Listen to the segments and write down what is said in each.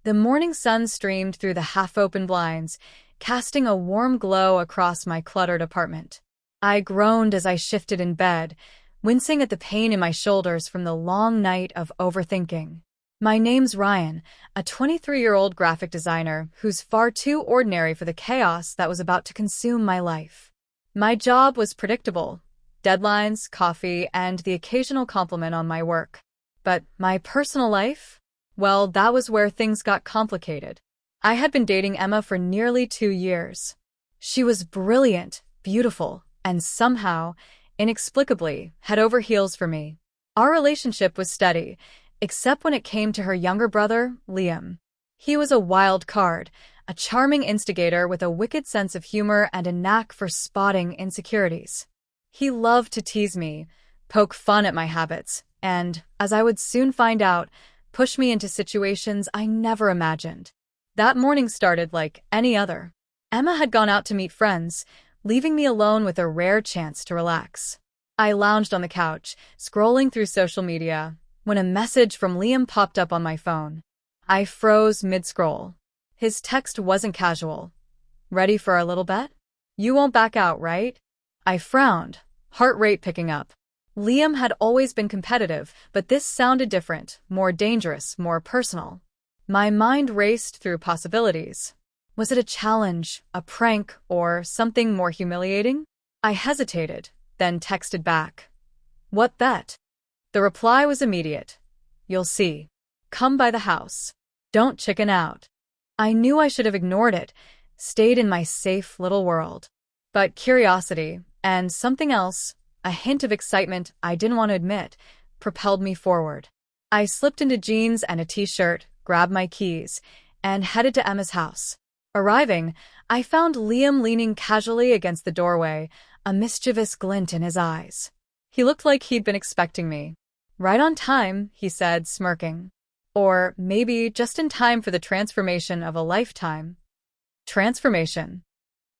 The morning sun streamed through the half-open blinds, casting a warm glow across my cluttered apartment. I groaned as I shifted in bed, wincing at the pain in my shoulders from the long night of overthinking. My name's Ryan, a 23-year-old graphic designer who's far too ordinary for the chaos that was about to consume my life. My job was predictable: deadlines, coffee, and the occasional compliment on my work. But my personal life? Well, that was where things got complicated. I had been dating Emma for nearly 2 years. She was brilliant, beautiful, and somehow, inexplicably, head over heels for me. Our relationship was steady, except when it came to her younger brother, Liam. He was a wild card, a charming instigator with a wicked sense of humor and a knack for spotting insecurities. He loved to tease me, poke fun at my habits, and, as I would soon find out, push me into situations I never imagined. That morning started like any other. Emma had gone out to meet friends, leaving me alone with a rare chance to relax. I lounged on the couch, scrolling through social media, when a message from Liam popped up on my phone. I froze mid-scroll. His text wasn't casual. "Ready for our little bet? You won't back out, right?" I frowned, heart rate picking up. Liam had always been competitive, but this sounded different, more dangerous, more personal. My mind raced through possibilities. Was it a challenge, a prank, or something more humiliating? I hesitated, then texted back. "What bet?" The reply was immediate. "You'll see. Come by the house. Don't chicken out." I knew I should have ignored it, stayed in my safe little world. But curiosity, and something else, a hint of excitement I didn't want to admit, propelled me forward. I slipped into jeans and a t-shirt, grabbed my keys, and headed to Emma's house. Arriving, I found Liam leaning casually against the doorway, a mischievous glint in his eyes. He looked like he'd been expecting me. "Right on time," he said, smirking. Or maybe just in time for the transformation of a lifetime. Transformation.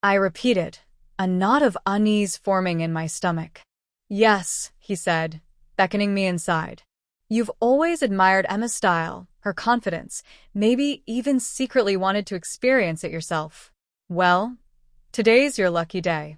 I repeated, a knot of unease forming in my stomach. "Yes," he said, beckoning me inside. "You've always admired Emma's style, her confidence, maybe even secretly wanted to experience it yourself. Well, today's your lucky day."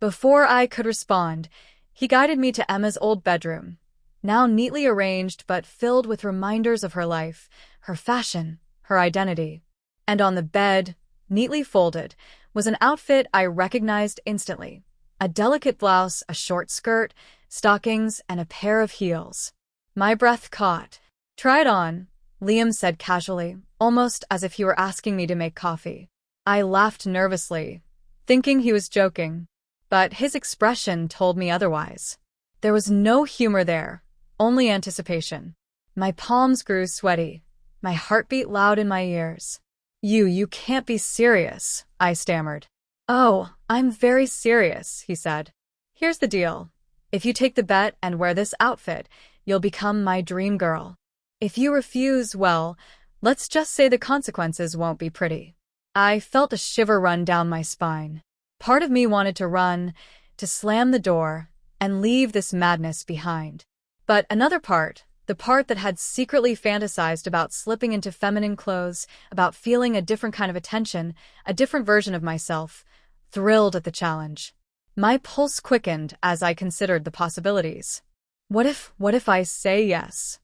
Before I could respond, he guided me to Emma's old bedroom, now neatly arranged but filled with reminders of her life, her fashion, her identity. And on the bed, neatly folded, was an outfit I recognized instantly. A delicate blouse, a short skirt, stockings, and a pair of heels. My breath caught. "Try it on," Liam said casually, almost as if he were asking me to make coffee. I laughed nervously, thinking he was joking. But his expression told me otherwise. There was no humor there, only anticipation. My palms grew sweaty, my heartbeat loud in my ears. You can't be serious," I stammered. "Oh, I'm very serious," he said. "Here's the deal. If you take the bet and wear this outfit, you'll become my dream girl. If you refuse, well, let's just say the consequences won't be pretty." I felt a shiver run down my spine. Part of me wanted to run, to slam the door, and leave this madness behind. But another part, the part that had secretly fantasized about slipping into feminine clothes, about feeling a different kind of attention, a different version of myself, thrilled at the challenge. My pulse quickened as I considered the possibilities. What if I say yes?"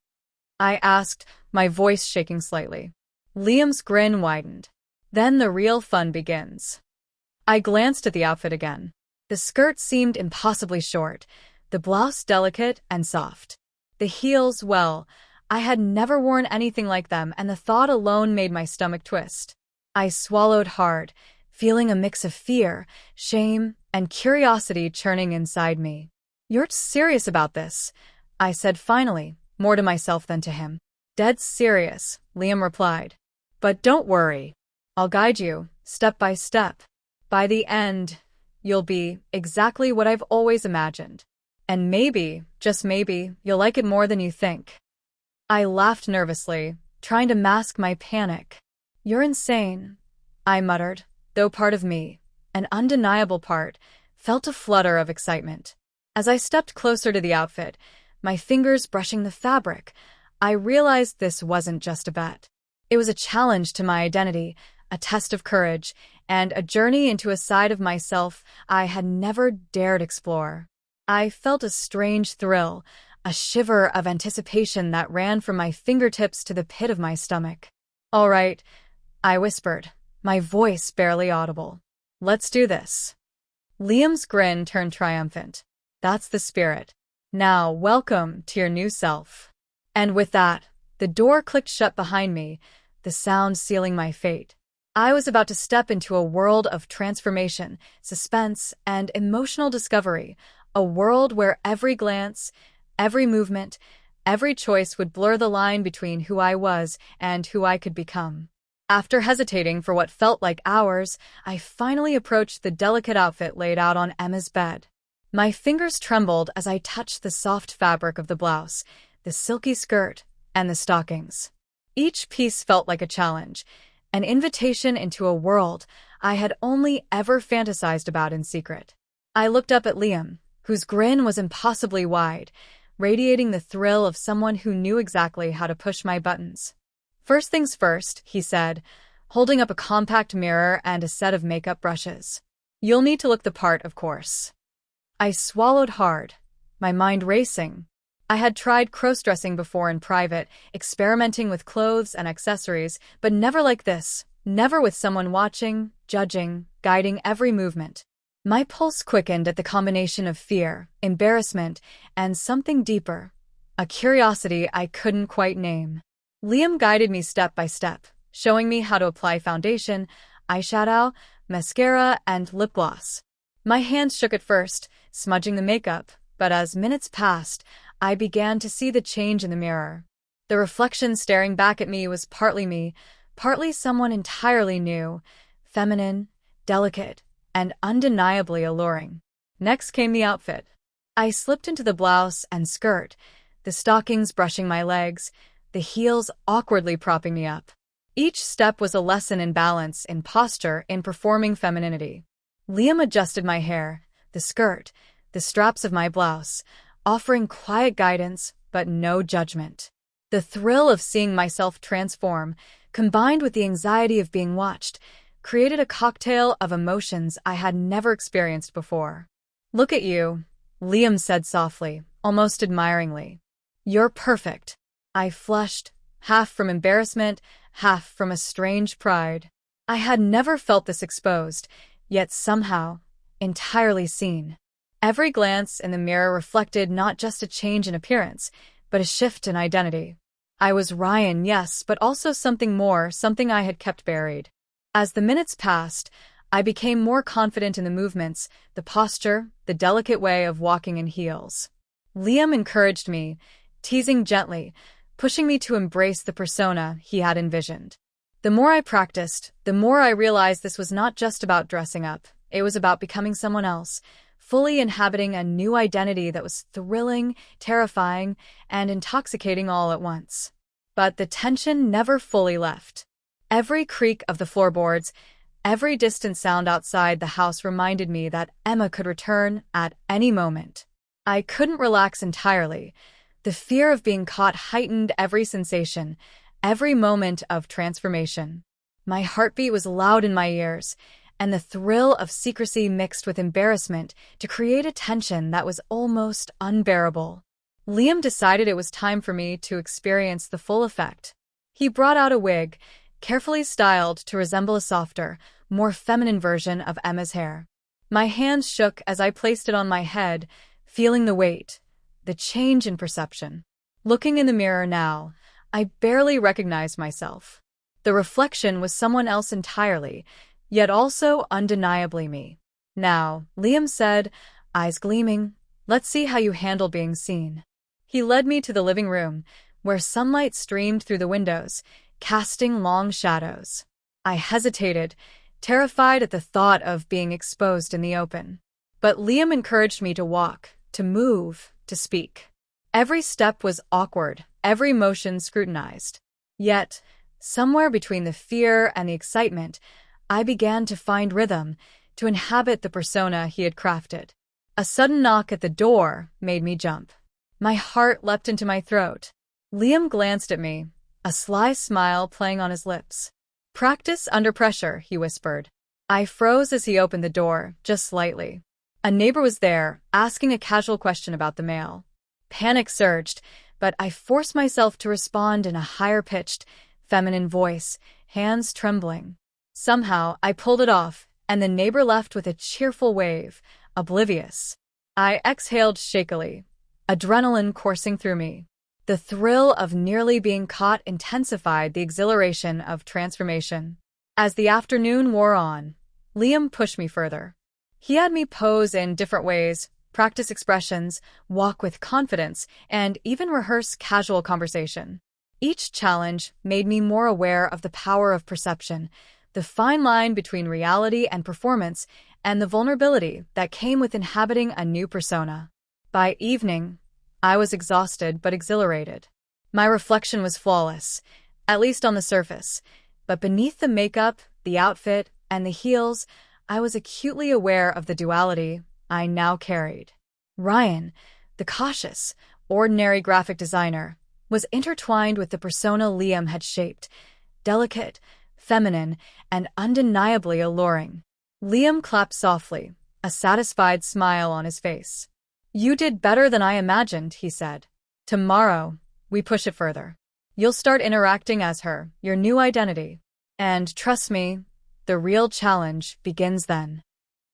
I asked, my voice shaking slightly. Liam's grin widened. "Then the real fun begins." I glanced at the outfit again. The skirt seemed impossibly short, the blouse delicate and soft. The heels, well, I had never worn anything like them, and the thought alone made my stomach twist. I swallowed hard, feeling a mix of fear, shame, and curiosity churning inside me. "You're serious about this?" I said finally, more to myself than to him. "Dead serious," Liam replied. "But don't worry. I'll guide you, step by step. By the end, you'll be exactly what I've always imagined. And maybe, just maybe, you'll like it more than you think." I laughed nervously, trying to mask my panic. "You're insane," I muttered, though part of me, an undeniable part, felt a flutter of excitement. As I stepped closer to the outfit, my fingers brushing the fabric, I realized this wasn't just a bet. It was a challenge to my identity, a test of courage, and a journey into a side of myself I had never dared explore. I felt a strange thrill, a shiver of anticipation that ran from my fingertips to the pit of my stomach. "All right," I whispered, my voice barely audible. "Let's do this." Liam's grin turned triumphant. "That's the spirit. Now, welcome to your new self." And with that, the door clicked shut behind me, the sound sealing my fate. I was about to step into a world of transformation, suspense, and emotional discovery, a world where every glance, every movement, every choice would blur the line between who I was and who I could become. After hesitating for what felt like hours, I finally approached the delicate outfit laid out on Emma's bed. My fingers trembled as I touched the soft fabric of the blouse, the silky skirt, and the stockings. Each piece felt like a challenge, an invitation into a world I had only ever fantasized about in secret. I looked up at Liam, whose grin was impossibly wide, radiating the thrill of someone who knew exactly how to push my buttons. "First things first," he said, holding up a compact mirror and a set of makeup brushes. "You'll need to look the part, of course." I swallowed hard, my mind racing. I had tried crossdressing before in private, experimenting with clothes and accessories, but never like this, never with someone watching, judging, guiding every movement. My pulse quickened at the combination of fear, embarrassment, and something deeper, a curiosity I couldn't quite name. Liam guided me step by step, showing me how to apply foundation, eyeshadow, mascara, and lip gloss. My hands shook at first, smudging the makeup, but as minutes passed, I began to see the change in the mirror. The reflection staring back at me was partly me, partly someone entirely new, feminine, delicate, and undeniably alluring. Next came the outfit. I slipped into the blouse and skirt, the stockings brushing my legs, the heels awkwardly propping me up. Each step was a lesson in balance, in posture, in performing femininity. Liam adjusted my hair, the skirt, the straps of my blouse, offering quiet guidance but no judgment. The thrill of seeing myself transform, combined with the anxiety of being watched, created a cocktail of emotions I had never experienced before. "Look at you," Liam said softly, almost admiringly. "You're perfect." I flushed, half from embarrassment, half from a strange pride. I had never felt this exposed, yet somehow, entirely seen. Every glance in the mirror reflected not just a change in appearance, but a shift in identity. I was Ryan, yes, but also something more, something I had kept buried. As the minutes passed, I became more confident in the movements, the posture, the delicate way of walking in heels. Liam encouraged me, teasing gently, pushing me to embrace the persona he had envisioned. The more I practiced, the more I realized this was not just about dressing up. It was about becoming someone else, fully inhabiting a new identity that was thrilling, terrifying, and intoxicating all at once. But the tension never fully left. Every creak of the floorboards, every distant sound outside the house reminded me that Emma could return at any moment. I couldn't relax entirely. The fear of being caught heightened every sensation, every moment of transformation. My heartbeat was loud in my ears, and the thrill of secrecy mixed with embarrassment to create a tension that was almost unbearable. Liam decided it was time for me to experience the full effect. He brought out a wig, carefully styled to resemble a softer, more feminine version of Emma's hair. My hands shook as I placed it on my head, feeling the weight, the change in perception. Looking in the mirror now, I barely recognized myself. The reflection was someone else entirely, yet also undeniably me. "Now," Liam said, eyes gleaming, "let's see how you handle being seen." He led me to the living room, where sunlight streamed through the windows, casting long shadows. I hesitated, terrified at the thought of being exposed in the open. But Liam encouraged me to walk, to move, to speak. Every step was awkward, every motion scrutinized. Yet, somewhere between the fear and the excitement, I began to find rhythm, to inhabit the persona he had crafted. A sudden knock at the door made me jump. My heart leapt into my throat. Liam glanced at me, a sly smile playing on his lips. "Practice under pressure," he whispered. I froze as he opened the door, just slightly. A neighbor was there, asking a casual question about the mail. Panic surged, but I forced myself to respond in a higher-pitched, feminine voice, hands trembling. Somehow, I pulled it off, and the neighbor left with a cheerful wave, oblivious. I exhaled shakily, adrenaline coursing through me. The thrill of nearly being caught intensified the exhilaration of transformation. As the afternoon wore on, Liam pushed me further. He had me pose in different ways, practice expressions, walk with confidence, and even rehearse casual conversation. Each challenge made me more aware of the power of perception, the fine line between reality and performance, and the vulnerability that came with inhabiting a new persona. By evening, I was exhausted but exhilarated. My reflection was flawless, at least on the surface, but beneath the makeup, the outfit, and the heels, I was acutely aware of the duality I now carried. Ryan, the cautious, ordinary graphic designer, was intertwined with the persona Liam had shaped, delicate, feminine, and undeniably alluring. Liam clapped softly, a satisfied smile on his face. "You did better than I imagined," he said. "Tomorrow, we push it further. You'll start interacting as her, your new identity. And trust me, the real challenge begins then."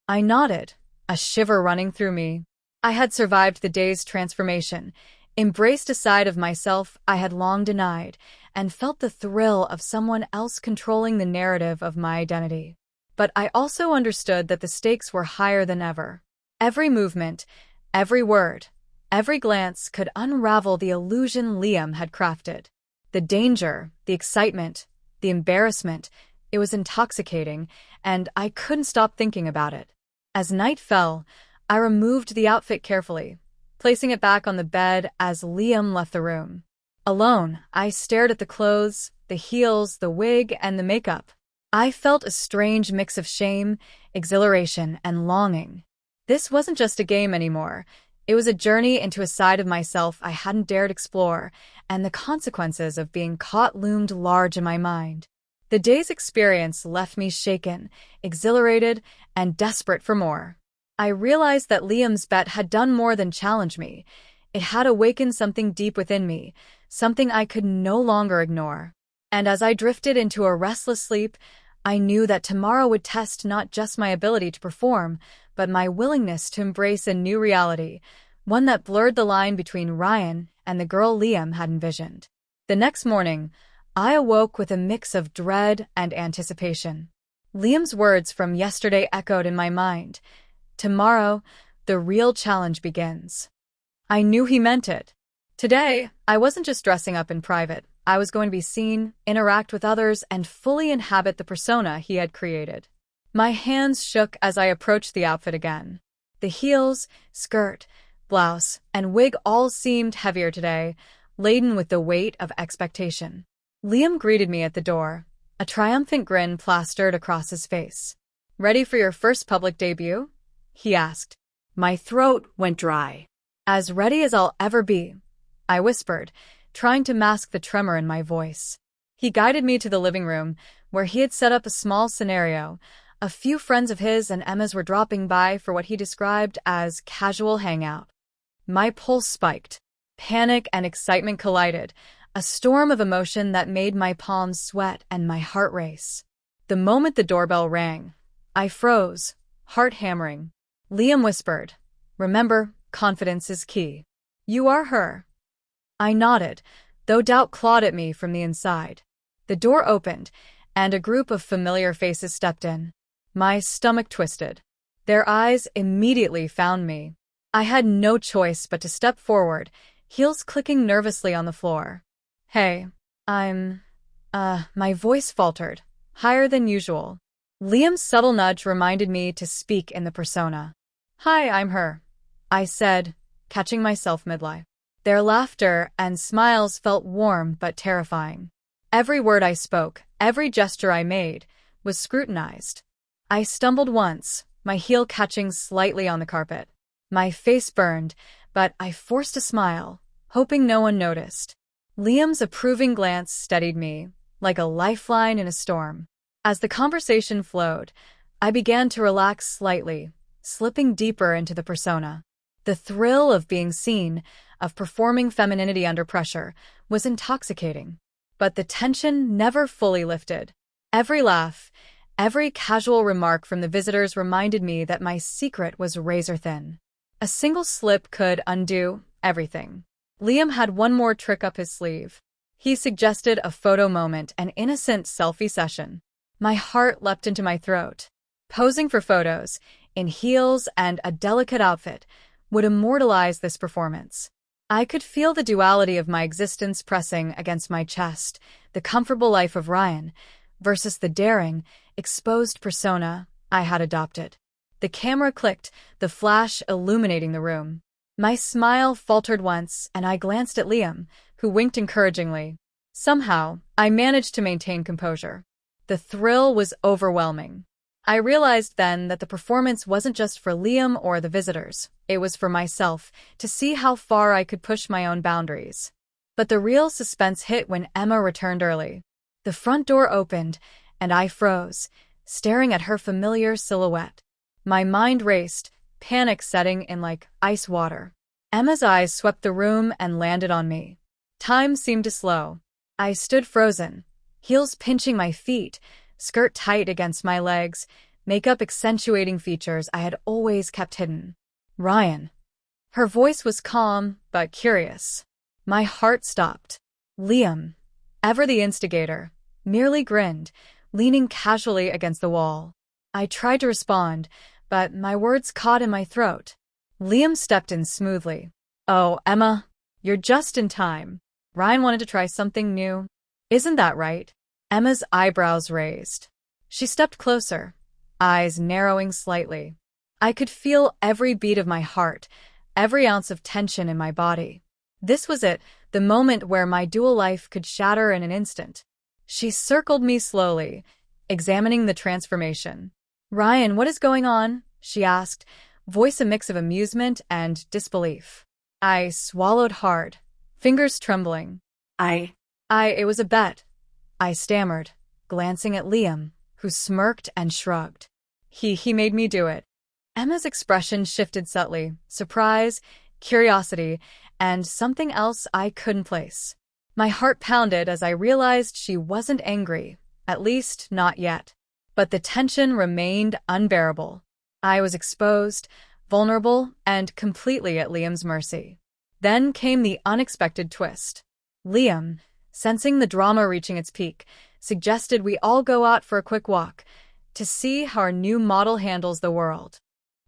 I nodded, a shiver running through me. I had survived the day's transformation, embraced a side of myself I had long denied, and felt the thrill of someone else controlling the narrative of my identity. But I also understood that the stakes were higher than ever. Every movement, every word, every glance could unravel the illusion Liam had crafted. The danger, the excitement, the embarrassment, it was intoxicating, and I couldn't stop thinking about it. As night fell, I removed the outfit carefully, placing it back on the bed as Liam left the room. Alone, I stared at the clothes, the heels, the wig, and the makeup. I felt a strange mix of shame, exhilaration, and longing. This wasn't just a game anymore. It was a journey into a side of myself I hadn't dared explore, and the consequences of being caught loomed large in my mind. The day's experience left me shaken, exhilarated, and desperate for more. I realized that Liam's bet had done more than challenge me. It had awakened something deep within me, something I could no longer ignore. And as I drifted into a restless sleep, I knew that tomorrow would test not just my ability to perform, but my willingness to embrace a new reality, one that blurred the line between Ryan and the girl Liam had envisioned. The next morning, I awoke with a mix of dread and anticipation. Liam's words from yesterday echoed in my mind. "Tomorrow, the real challenge begins." I knew he meant it. Today, I wasn't just dressing up in private. I was going to be seen, interact with others, and fully inhabit the persona he had created. My hands shook as I approached the outfit again. The heels, skirt, blouse, and wig all seemed heavier today, laden with the weight of expectation. Liam greeted me at the door, a triumphant grin plastered across his face. "Ready for your first public debut?" he asked. My throat went dry. "As ready as I'll ever be," I whispered, trying to mask the tremor in my voice. He guided me to the living room, where he had set up a small scenario. A few friends of his and Emma's were dropping by for what he described as casual hangout. My pulse spiked. Panic and excitement collided, a storm of emotion that made my palms sweat and my heart race. The moment the doorbell rang, I froze, heart hammering. Liam whispered, "Remember, confidence is key. You are her." I nodded, though doubt clawed at me from the inside. The door opened, and a group of familiar faces stepped in. My stomach twisted. Their eyes immediately found me. I had no choice but to step forward, heels clicking nervously on the floor. "Hey, my voice faltered, higher than usual. Liam's subtle nudge reminded me to speak in the persona. "Hi, I'm her," I said, catching myself midlife. Their laughter and smiles felt warm but terrifying. Every word I spoke, every gesture I made, was scrutinized. I stumbled once, my heel catching slightly on the carpet. My face burned, but I forced a smile, hoping no one noticed. Liam's approving glance steadied me, like a lifeline in a storm. As the conversation flowed, I began to relax slightly, slipping deeper into the persona. The thrill of being seen, of performing femininity under pressure, was intoxicating. But the tension never fully lifted. Every laugh, every casual remark from the visitors reminded me that my secret was razor-thin. A single slip could undo everything. Liam had one more trick up his sleeve. He suggested a photo moment, an innocent selfie session. My heart leapt into my throat. Posing for photos, in heels and a delicate outfit, would immortalize this performance. I could feel the duality of my existence pressing against my chest, the comfortable life of Ryan versus the daring, exposed persona I had adopted. The camera clicked, the flash illuminating the room. My smile faltered once, and I glanced at Liam, who winked encouragingly. Somehow, I managed to maintain composure. The thrill was overwhelming. I realized then that the performance wasn't just for Liam or the visitors. It was for myself, to see how far I could push my own boundaries. But the real suspense hit when Emma returned early. The front door opened, and I froze, staring at her familiar silhouette. My mind raced, panic setting in like ice water. Emma's eyes swept the room and landed on me. Time seemed to slow. I stood frozen, heels pinching my feet, skirt tight against my legs, makeup accentuating features I had always kept hidden. Ryan. Her voice was calm, but curious. My heart stopped. Liam, ever the instigator, merely grinned, leaning casually against the wall. I tried to respond, but my words caught in my throat. Liam stepped in smoothly. "Oh, Emma, you're just in time. Ryan wanted to try something new. Isn't that right?" Emma's eyebrows raised. She stepped closer, eyes narrowing slightly. I could feel every beat of my heart, every ounce of tension in my body. This was it, the moment where my dual life could shatter in an instant. She circled me slowly, examining the transformation. "Ryan, what is going on?" she asked, voice a mix of amusement and disbelief. I swallowed hard, fingers trembling. It was a bet, I stammered, glancing at Liam, who smirked and shrugged. He made me do it. Emma's expression shifted subtly, surprise, curiosity, and something else I couldn't place. My heart pounded as I realized she wasn't angry, at least not yet. But the tension remained unbearable. I was exposed, vulnerable, and completely at Liam's mercy. Then came the unexpected twist. Liam, sensing the drama reaching its peak, suggested we all go out for a quick walk to see how our new model handles the world.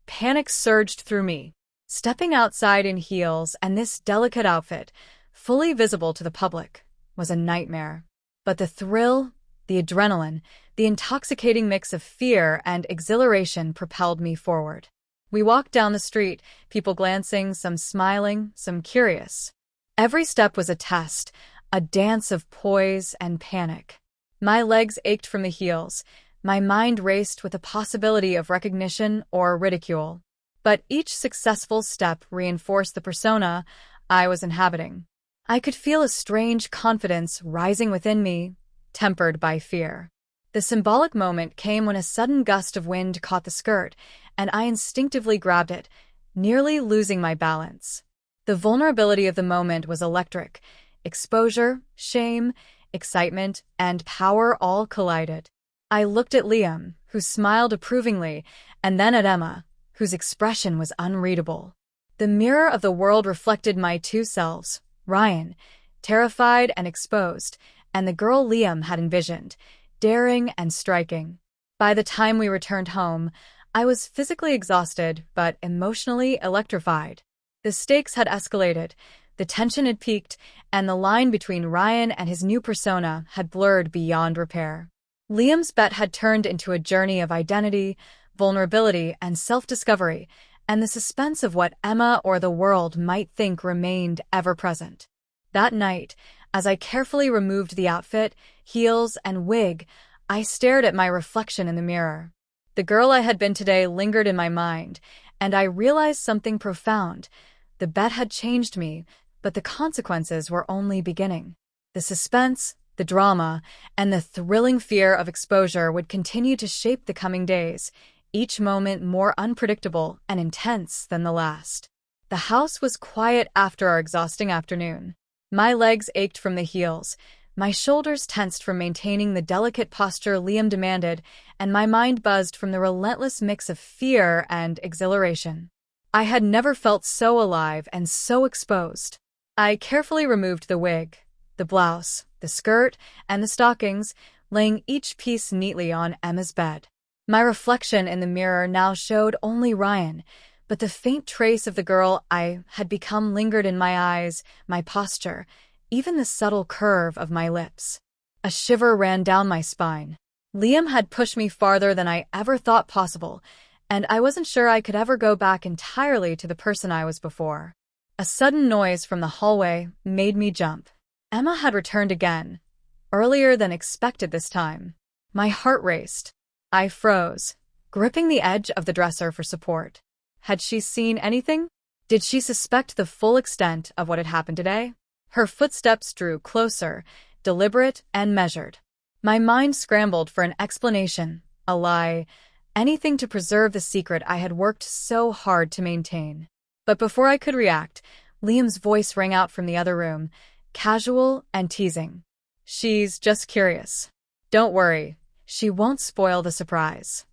Panic surged through me. Stepping outside in heels and this delicate outfit, fully visible to the public, was a nightmare. But the thrill, the adrenaline, the intoxicating mix of fear and exhilaration propelled me forward. We walked down the street, people glancing, some smiling, some curious. Every step was a test, a dance of poise and panic. My legs ached from the heels, my mind raced with the possibility of recognition or ridicule. But each successful step reinforced the persona I was inhabiting. I could feel a strange confidence rising within me, tempered by fear. The symbolic moment came when a sudden gust of wind caught the skirt, and I instinctively grabbed it, nearly losing my balance. The vulnerability of the moment was electric. Exposure, shame, excitement, and power all collided. I looked at Liam, who smiled approvingly, and then at Emma, whose expression was unreadable. The mirror of the world reflected my two selves, Ryan, terrified and exposed, and the girl Liam had envisioned, daring and striking. By the time we returned home, I was physically exhausted but emotionally electrified. The stakes had escalated, the tension had peaked, and the line between Ryan and his new persona had blurred beyond repair. Liam's bet had turned into a journey of identity, vulnerability, and self-discovery, and the suspense of what Emma or the world might think remained ever-present. That night, as I carefully removed the outfit, heels, and wig, I stared at my reflection in the mirror. The girl I had been today lingered in my mind, and I realized something profound. The bet had changed me, But the consequences were only beginning. The suspense, the drama, and the thrilling fear of exposure would continue to shape the coming days, each moment more unpredictable and intense than the last. The house was quiet after our exhausting afternoon. My legs ached from the heels, my shoulders tensed from maintaining the delicate posture Liam demanded, and my mind buzzed from the relentless mix of fear and exhilaration. I had never felt so alive and so exposed. I carefully removed the wig, the blouse, the skirt, and the stockings, laying each piece neatly on Emma's bed. My reflection in the mirror now showed only Ryan, but the faint trace of the girl I had become lingered in my eyes, my posture, even the subtle curve of my lips. A shiver ran down my spine. Liam had pushed me farther than I ever thought possible, and I wasn't sure I could ever go back entirely to the person I was before. A sudden noise from the hallway made me jump. Emma had returned again, earlier than expected this time. My heart raced. I froze, gripping the edge of the dresser for support. Had she seen anything? Did she suspect the full extent of what had happened today? Her footsteps drew closer, deliberate and measured. My mind scrambled for an explanation, a lie, anything to preserve the secret I had worked so hard to maintain. But before I could react, Liam's voice rang out from the other room, casual and teasing. "She's just curious. Don't worry, she won't spoil the surprise."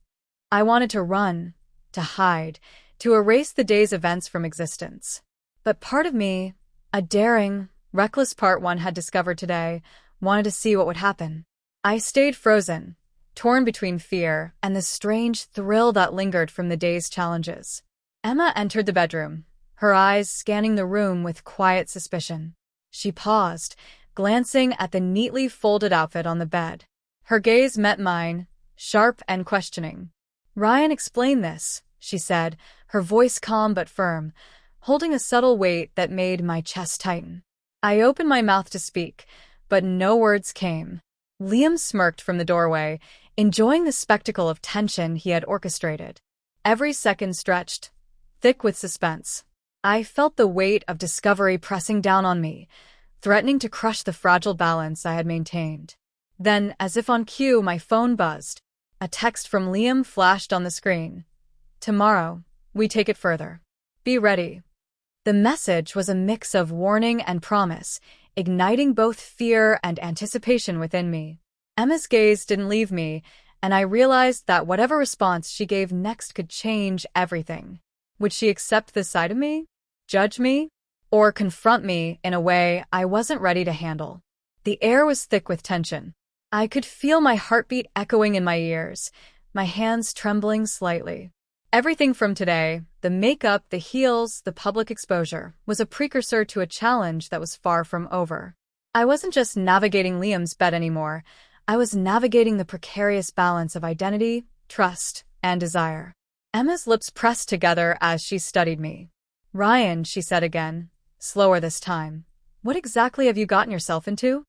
I wanted to run, to hide, to erase the day's events from existence. But part of me, a daring, reckless part one had discovered today, wanted to see what would happen. I stayed frozen, torn between fear and the strange thrill that lingered from the day's challenges. Emma entered the bedroom, her eyes scanning the room with quiet suspicion. She paused, glancing at the neatly folded outfit on the bed. Her gaze met mine, sharp and questioning. "Ryan explained this," she said, her voice calm but firm, holding a subtle weight that made my chest tighten. I opened my mouth to speak, but no words came. Liam smirked from the doorway, enjoying the spectacle of tension he had orchestrated. Every second stretched, thick with suspense. I felt the weight of discovery pressing down on me, threatening to crush the fragile balance I had maintained. Then, as if on cue, my phone buzzed. A text from Liam flashed on the screen. "Tomorrow, we take it further. Be ready." The message was a mix of warning and promise, igniting both fear and anticipation within me. Emma's gaze didn't leave me, and I realized that whatever response she gave next could change everything. Would she accept this side of me? Judge me? Or confront me in a way I wasn't ready to handle? The air was thick with tension. I could feel my heartbeat echoing in my ears, my hands trembling slightly. Everything from today, the makeup, the heels, the public exposure, was a precursor to a challenge that was far from over. I wasn't just navigating Liam's bed anymore. I was navigating the precarious balance of identity, trust, and desire. Emma's lips pressed together as she studied me. "Ryan," she said again, slower this time, "what exactly have you gotten yourself into?"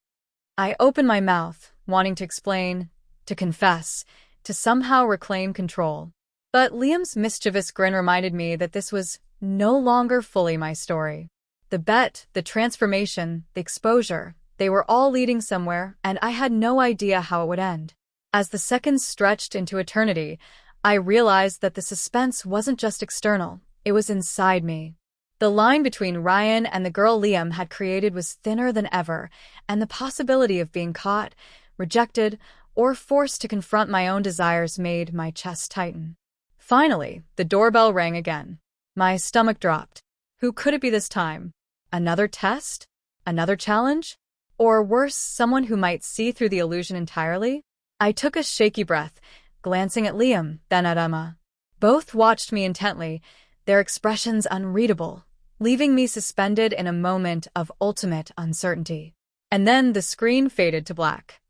I opened my mouth, wanting to explain, to confess, to somehow reclaim control. But Liam's mischievous grin reminded me that this was no longer fully my story. The bet, the transformation, the exposure, they were all leading somewhere, and I had no idea how it would end. As the seconds stretched into eternity, I realized that the suspense wasn't just external, it was inside me. The line between Ryan and the girl Liam had created was thinner than ever, and the possibility of being caught, rejected, or forced to confront my own desires made my chest tighten. Finally, the doorbell rang again. My stomach dropped. Who could it be this time? Another test? Another challenge? Or worse, someone who might see through the illusion entirely? I took a shaky breath, glancing at Liam, then at Emma. Both watched me intently, their expressions unreadable, leaving me suspended in a moment of ultimate uncertainty. And then the screen faded to black.